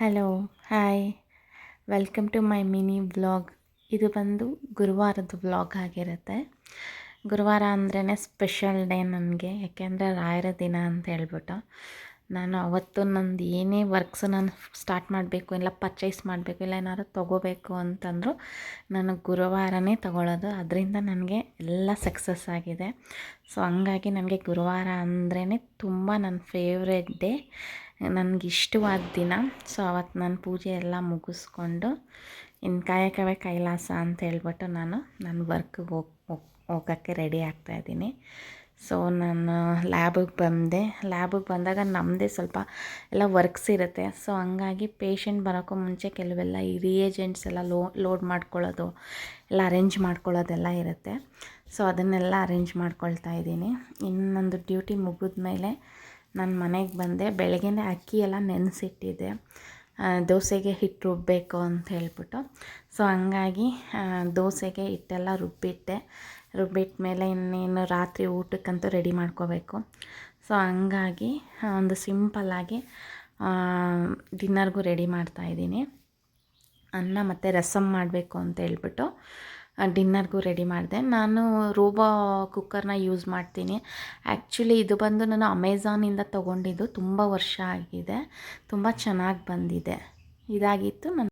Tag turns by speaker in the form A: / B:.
A: Hello, hi, welcome to my mini vlog. ಇದು ಬಂದು ಗುರುವಾರದ vlog ಆಗಿರುತ್ತೆ. ಗುರುವಾರ ಅಂದ್ರೇ ಸ್ಪೆಷಲ್ ಡೇ ನನಗೆ, ಯಾಕೆಂದರೆ ರಾಯರ ದಿನ ಅಂತ ಹೇಳ್ಬಿಟ್ಟು ನಾನು ಅವತ್ತು ನಂದು ಏನೇ ವರ್ಕ್ಸು ನಾನು ಸ್ಟಾರ್ಟ್ ಮಾಡಬೇಕು, ಇಲ್ಲ ಪರ್ಚೇಸ್ ಮಾಡಬೇಕು, ಇಲ್ಲ ಏನಾದ್ರು ತೊಗೋಬೇಕು ಅಂತಂದರೂ ನಾನು ಗುರುವಾರನೇ ತೊಗೊಳ್ಳೋದು. ಅದರಿಂದ ನನಗೆ ಎಲ್ಲ ಸಕ್ಸಸ್ ಆಗಿದೆ. ಸೊ ಹಂಗಾಗಿ ನನಗೆ ಗುರುವಾರ ಅಂದ್ರೇ ತುಂಬ ನನ್ನ ಫೇವ್ರೆಟ್ ಡೇ, ನನಗಿಷ್ಟವಾದ ದಿನ. ಸೊ ಅವತ್ತು ನಾನು ಪೂಜೆ ಎಲ್ಲ ಮುಗಿಸ್ಕೊಂಡು ಇನ್ನು ಕಾಯಕವೇ ಕೈಲಾಸ ಅಂತ ಹೇಳ್ಬಿಟ್ಟು ನನ್ನ ವರ್ಕ್ಗೆ ಹೋಗೋಕ್ಕೆ ರೆಡಿ ಆಗ್ತಾಯಿದ್ದೀನಿ. ಸೊ ನಾನು ಲ್ಯಾಬಿಗೆ ಬಂದಾಗ ನಮ್ಮದೇ ಸ್ವಲ್ಪ ಎಲ್ಲ ವರ್ಕ್ಸ್ ಇರುತ್ತೆ. ಸೊ ಹಂಗಾಗಿ ಪೇಷಂಟ್ ಬರೋಕ್ಕೂ ಮುಂಚೆ ಕೆಲವೆಲ್ಲ ಈ ರಿಯೇಜೆಂಟ್ಸ್ ಎಲ್ಲ ಲೋಡ್ ಮಾಡ್ಕೊಳ್ಳೋದು, ಎಲ್ಲ ಅರೇಂಜ್ ಮಾಡ್ಕೊಳ್ಳೋದೆಲ್ಲ ಇರುತ್ತೆ. ಸೊ ಅದನ್ನೆಲ್ಲ ಅರೇಂಜ್ ಮಾಡ್ಕೊಳ್ತಾ ಇದ್ದೀನಿ. ಇನ್ನು ನಂದು ಡ್ಯೂಟಿ ಮುಗಿದ್ಮೇಲೆ ನಾನು ಮನೆಗೆ ಬಂದೆ. ಬೆಳಗ್ಗೆನೇ ಅಕ್ಕಿ ಎಲ್ಲ ನೆನೆಸಿಟ್ಟಿದ್ದೆ, ದೋಸೆಗೆ ಹಿಟ್ಟು ರುಬ್ಬಬೇಕು ಅಂತ ಹೇಳ್ಬಿಟ್ಟು. ಸೊ ಹಂಗಾಗಿ ದೋಸೆಗೆ ಹಿಟ್ಟೆಲ್ಲ ರುಬ್ಬಿಟ್ಟ ಮೇಲೆ ಇನ್ನೇನು ರಾತ್ರಿ ಊಟಕ್ಕಂತೂ ರೆಡಿ ಮಾಡ್ಕೋಬೇಕು. ಸೊ ಹಂಗಾಗಿ ಒಂದು ಸಿಂಪಲ್ಲಾಗಿ ಡಿನ್ನರ್ಗೂ ರೆಡಿ ಮಾಡ್ತಾಯಿದ್ದೀನಿ. ಅನ್ನ ಮತ್ತು ರಸಮ್ ಮಾಡಬೇಕು ಅಂತ ಹೇಳ್ಬಿಟ್ಟು ಡಿನ್ನರ್ಗೂ ರೆಡಿ ಮಾಡಿದೆ. ನಾನು ರೋಬೋ ಕುಕ್ಕರ್ನ ಯೂಸ್ ಮಾಡ್ತೀನಿ. ಆ್ಯಕ್ಚುಲಿ ಇದು ಬಂದು ನಾನು ಅಮೆಝಾನಿಂದ ತೊಗೊಂಡಿದ್ದು, ತುಂಬ ವರ್ಷ ಆಗಿದೆ, ತುಂಬ ಚೆನ್ನಾಗಿ ಬಂದಿದೆ. ಇದಾಗಿತ್ತು ನನ್ನ